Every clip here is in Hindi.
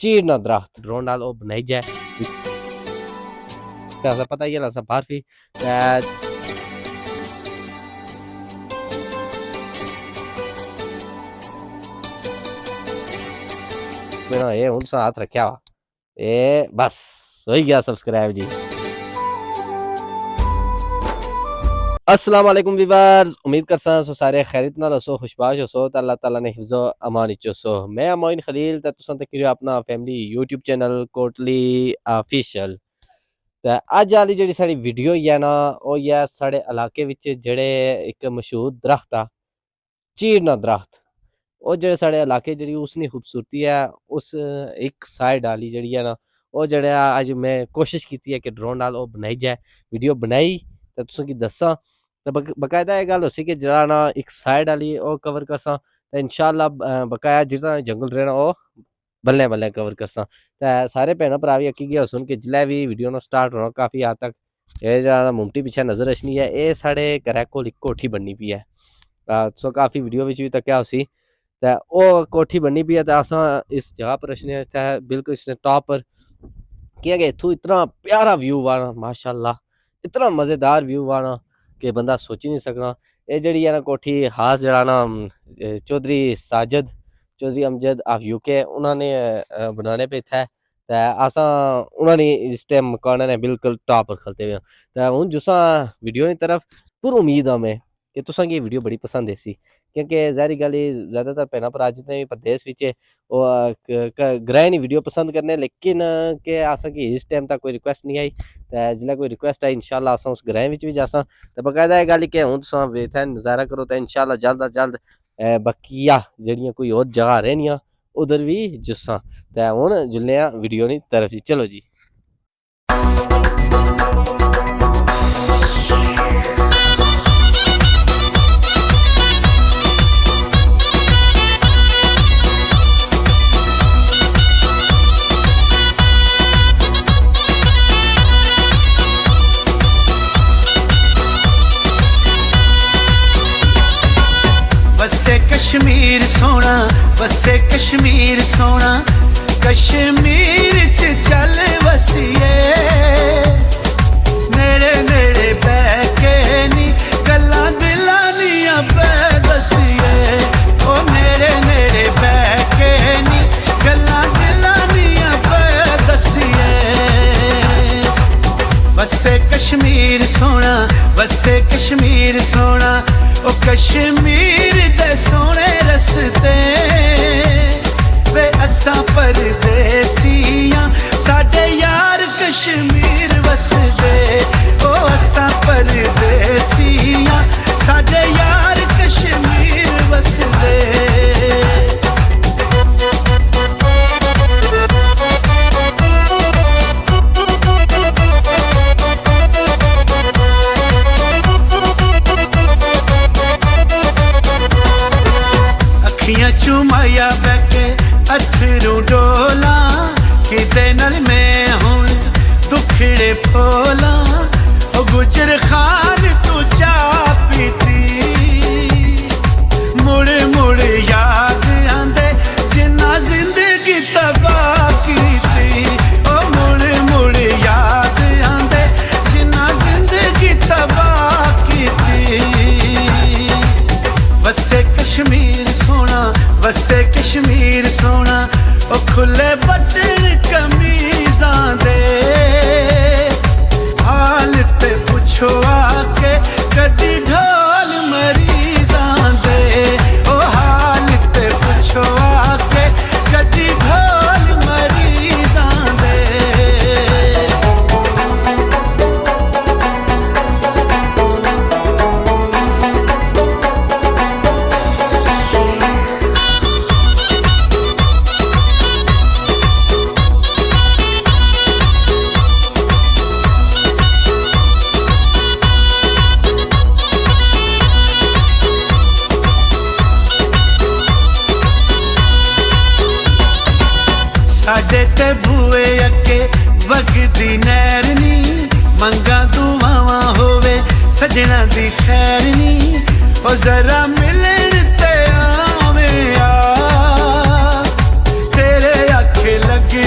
चीरना दरख्त ड्रोन नाल ओ बनाई जाए ऐसा पता ही है ना सब बारफी मैंने ये उन हाथ रखा हुआ ए बस हो ही गया सब्सक्राइब जी। अस्सलाम वालेकुम वीवर्स, उम्मीद करसा सो सारे खैरियत नाल हसो खुशबाश हसो त अल्लाह ताला ने हिफ्ज़ो अमान इचो। मैं मोइन खलील ते तुसां तक अपना family YouTube channel Kotli official ते अज आह्ली जेह्ड़ी साढ़ी वीडियो है ना ओह् है साढ़े इलाके विच जेह्ड़े इक मशहूर दरख्त आ चीरना दरख्त ਉਹ ਜਿਹੜੇ ਸਾਡੇ ਇਲਾਕੇ ਜਿਹੜੀ ਉਸਨੀ ਖੂਬਸੂਰਤੀ ਹੈ ਉਸ ਇੱਕ ਸਾਈਡ ਵਾਲੀ ਜਿਹੜੀ ਹੈ ਨਾ ਉਹ ਜਿਹੜਾ ਅੱਜ ਮੈਂ ਕੋਸ਼ਿਸ਼ ਕੀਤੀ ਹੈ ਕਿ ਡਰੋਨ ਨਾਲ ਉਹ ਬਣਾਈ ਜਾਏ ਵੀਡੀਓ ਬਣਾਈ ਤੇ ਤੁਸੀਂ ਕੀ ਦੱਸਾਂ ਤੇ ਬਕਾਇਦਾ ਇਹ ਗੱਲ ਹੋਸੀ ਕਿ ਜਿਹੜਾ ਨਾ ਇੱਕ ਸਾਈਡ ਵਾਲੀ ਉਹ ਕਵਰ ਕਰਸਾਂ ਤੇ ਇਨਸ਼ਾਅੱਲਾ ਬਕਾਇਆ ਜਿਹੜਾ ਜੰਗਲ ਰਹਿਣਾ ਉਹ ਬੱਲੇ ਬੱਲੇ ਕਵਰ ਕਰਸਾਂ ਤੇ ਸਾਰੇ ਭੈਣਾਂ ਭਰਾ ਵੀ ਅੱਕੀ ਗਿਆ ਸੁਣ ਕਿ ਜਿਲੇ ਵੀ ਵੀਡੀਓ ਨੂੰ ਸਟਾਰਟ ਹੋਣਾ ਕਾਫੀ ਹੱਦ ਤੱਕ ਇਹ ਜਿਹੜਾ ਮੁਮਟੀ ਪਿੱਛੇ ਨਜ਼ਰ ਅਸ਼ਨੀ ਹੈ ਇਹ ਸਾਡੇ ਘਰ ਕੋਲ ਇੱਕ ਕੋਠੀ ਬਣਨੀ ਪਈ ਹੈ ਸੋ ਕਾਫੀ ਵੀਡੀਓ ਵਿੱਚ ਵੀ ਤੱਕਿਆ ਹੋਸੀ तो वो कोठी बननी पी है तो असा इस जगह पर रखने बिल्कुल इसने टॉप पर किया गया इथू इतना प्यारा व्यू आना माशाल्लाह इतना मज़ेदार व्यू आना कि बंदा सोच ही नहीं सकना। ये जड़ी है ना कोठी खास जड़ा ना चौधरी साजिद चौधरी अमजद ऑफ यूके उन्होंने बनाने पे था तो असा उन्होंने इस टाइम मकान ने बिल्कुल टॉप पर खलते हुए तो हूँ जुसा वीडियो की तरफ पूरी उम्मीद है मैं कि तुसा ये वीडियो बड़ी पसंद है सी क्योंकि ज़ाहिर गल ज़्यादातर भैन भरा जितने भी प्रदेश विच ग्रह नहीं वीडियो पसंद करने लेकिन के अस इस टाइम तक कोई रिक्वेस्ट नहीं आई तो जिसलै कोई रिक्वेस्ट आई इंशाल्लाह अस उस ग्रह विच भी जासां तो बकायदा ये गल कि हूँ तुसां इत्थै नज़ारा करो तो इंशाल्लाह जल्द अज जल्द बकिया जेहड़ियां कोई होर जगह रहनियां उधर भी जुस्सां तो हूँ जुलने वीडियो दी तरफ जी चलो जी। बसे कश्मीर सोना बसे कश्मीर सोना कश्मीर च चल वसिए नेड़े नेड़े बैके नी गल्लां दिलां दियां पै दसिए ओ नेड़े नेड़े बैके नी गल्लां दिलां दियां पै दसिए बसे कश्मीर सोना बसे कश्मीर सोना ओ कश्मीर दे सोने रस्ते वे असां परदेसियां साडे यार कश्मीर वसदे ओ असां परदेसियां साडे यार कश्मीर वसदे। चुमाया बैठे अथरू डोला किते नल में हुण दुखड़े फोला ओ गुजर खान तू चा पीती मुड़ मुड़ याद आंदे जिन्ना जिंदगी तबाह कीती ओ मुड़ मुड़ याद आंदे जिन्ना जिंदगी तबाह कीती बसे कश्मीर सोना बसे कश्मीर सोना ओ खुले बटन कमीज़ां दे हाल ते पुछो आके कदी ढोल मरीज़ां दे ओ हाल ते पुछो आके कदी ढोल मरीज़ां दे। साडे ते बुए अगे वगदी नैर नी मंगा दुआवां होवे सजना दी खैर नी ओ जरा मिलन ते आवे आ तेरे आखे लगे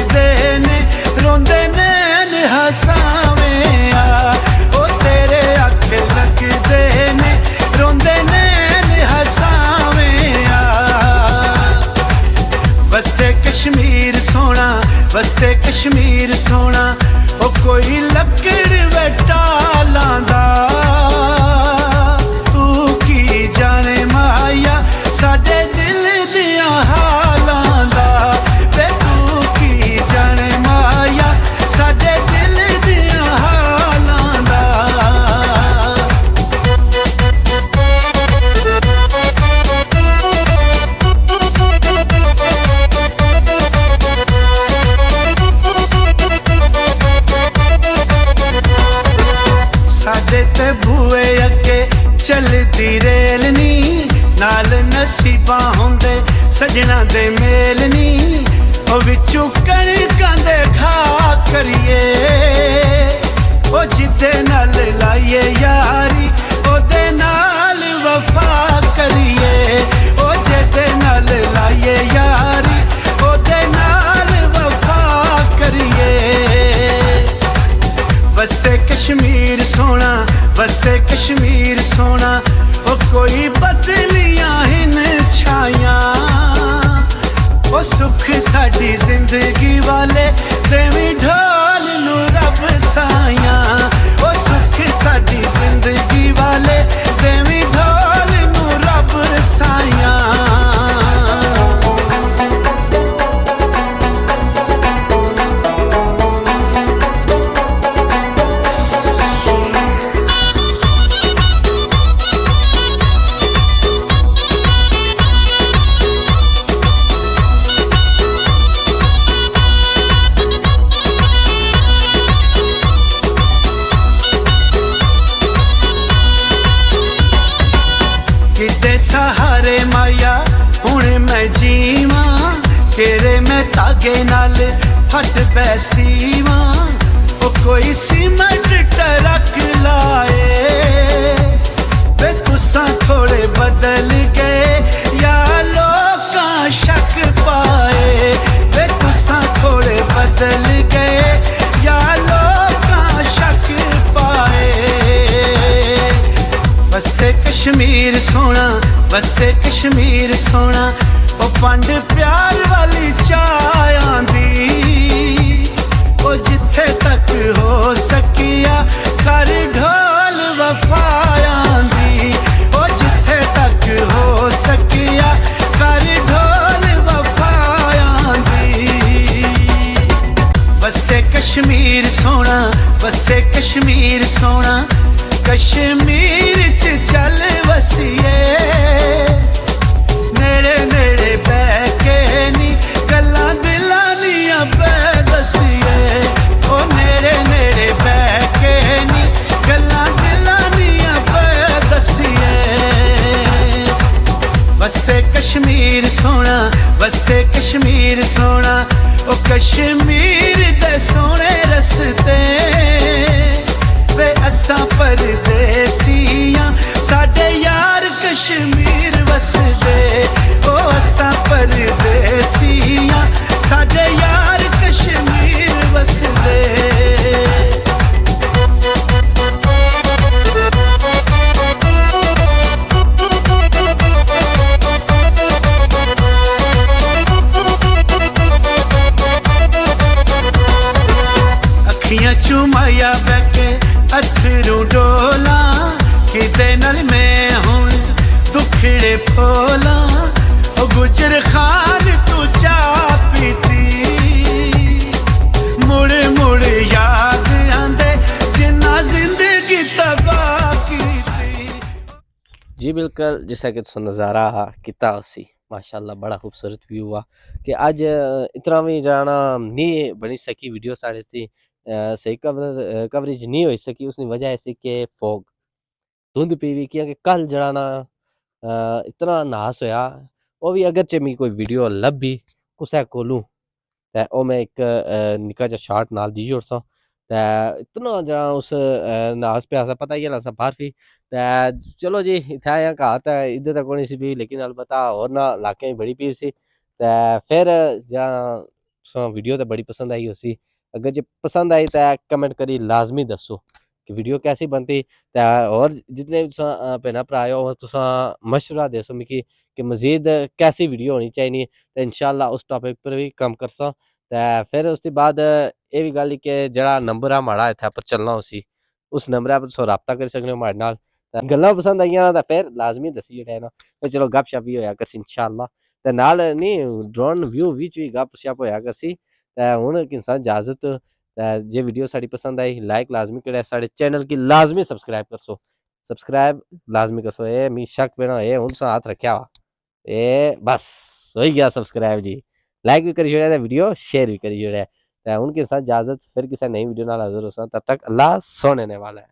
वसे कश्मीर सोना ओ कोई लकड़ वेटा लांदा तू की जाने माया साडे दिल दियां हालां दा वे तू की जाने माया साडे दिल दियां हालां दा साडे ते बूए अगे चलदी रेल नी नाल नसीबा होंदे सजना दे मेल नी ओ विचों कणकां दे खा करिए ओ जिदे नाल लाइए यारी ओदे नाल वफा करिए ओ जिदे नाल लाइए यारी ओदे नाल वफा करिए वसे कश्मीर सोना वसे कश्मीर सोना ओ कोई बदलियां हिन छाया ओ सुख साडी जिंदगी वाले देवी ढोल नू रब साया ओ सुख साडी जिंदगी वाले देवी ढोल नू रब साया किते सहारे माया हुण मैं जीवा तेरे मैं धागे नाल फट बैसीवा ओ कोई सीमेंट टरक लाए वे तुसां थोड़े बदल गए या लोकां शक पाए वे तुसां थोड़े बदल गए या लोकां शक पाए वसे कश्मीर सोना वसे कश्मीर सोना ओ पंड प्यार वाली चाय आंदी ओ जिथे तक हो सकिया कर ढोल वफा आंदी ओ जिथे तक हो सकिया कर ढोल वफा आंदी वसे कश्मीर सोना वसे कश्मीर सोना कश्मीर च चल वसिए नेड़े नेड़े बैके नी गल्लां दिलां दियां पै दसिए ओ नेड़े नेड़े बैके नी गल्लां दिलां दियां पै दसिए वसे कश्मीर सोना वसे कश्मीर सोना ओ कश्मीर दे सोने रस्ते वे असां परदेसियां साडे यार कश्मीर वसदे ओ असां परदेसियां साडे यार कश्मीर वसदे अखियां चुमाया बैठे अथरू डोला किते नल मैं हुण दुखड़े फोला ओ गुजर खान तू चा पीती मुड़ मुड़ याद आंदे जिन्ना जिंदगी तबाह कीती। जी बिल्कुल जैसा कि तुम नज़ारा किता उसी माशाल्लाह बड़ा खूबसूरत व्यू हुआ कि अज इतना भी जाना नहीं बनी सकी वीडियो साढ़े थी सही कवरेज नहीं हो सकी उसकी वजह ऐसी कि फॉग धुंध पी भी क्योंकि कल जड़ाना इतना नास होया वो भी अगरचे मिगी कोई वीडियो लब्भी कुसै कोलू ते ओ मैं एक निक्का जा शार्ट नाल दी ओड़सां ते इतना जड़ा उस नास पे असा पता ही है बाहर भी ते चलो जी इत्थै आया घर ते इधर तक होनी सी भी लेकिन अलबत्ता और ना इलाके बड़ी भीड़ सी ते फिर जहाँ वीडियो तो बड़ी पसंद आई उसी अगर जे पसंद आई तो कमेंट करी लाजमी दसो कि वीडियो कैसी बनती ते और जितने भैन भ्रा हो तुसा मशवरा दसो मिगी कि मजीद कैसी वीडियो होनी चाहिए तो इंशाल्लाह उस टॉपिक पर भी कम करसा ते फिर उसके बाद ये भी गल कि जेह्ड़ा नंबर आ माड़ा इत्थै पर चलना उसी उस नंबरै पर तुस राबता करी सकने हो माड़े नाल। ते गल्लां पसंद आइयां तां फिर लाजमी दस्सी ओड़ेआ ना ते चलो गपशप भी होया करसी इंशाअल्लाह। ते नाल नी ड्रोन व्यू विच भी गपशप होया करसी। ते हुण किसा इजाजत ते जे वीडियो साढ़ी पसंद आई लाइक लाजमी करेआ, साढ़े चैनल की लाजमी सब्सक्राइब करसो, सब्सक्राइब लाजमी करसो। ए मी शक पेना ए हुण तुसां हाथ रखेआ वा ए बस होई गया सब्सक्राइब जी। लाइक भी करी छोड़ेआ ते वीडियो शेयर भी करी छोड़ेआ। ते हुण किसा इजाजत फिर किसी नई वीडियो नाल हाज़र होसां, तब तक अल्लाह सोने ने वाला है।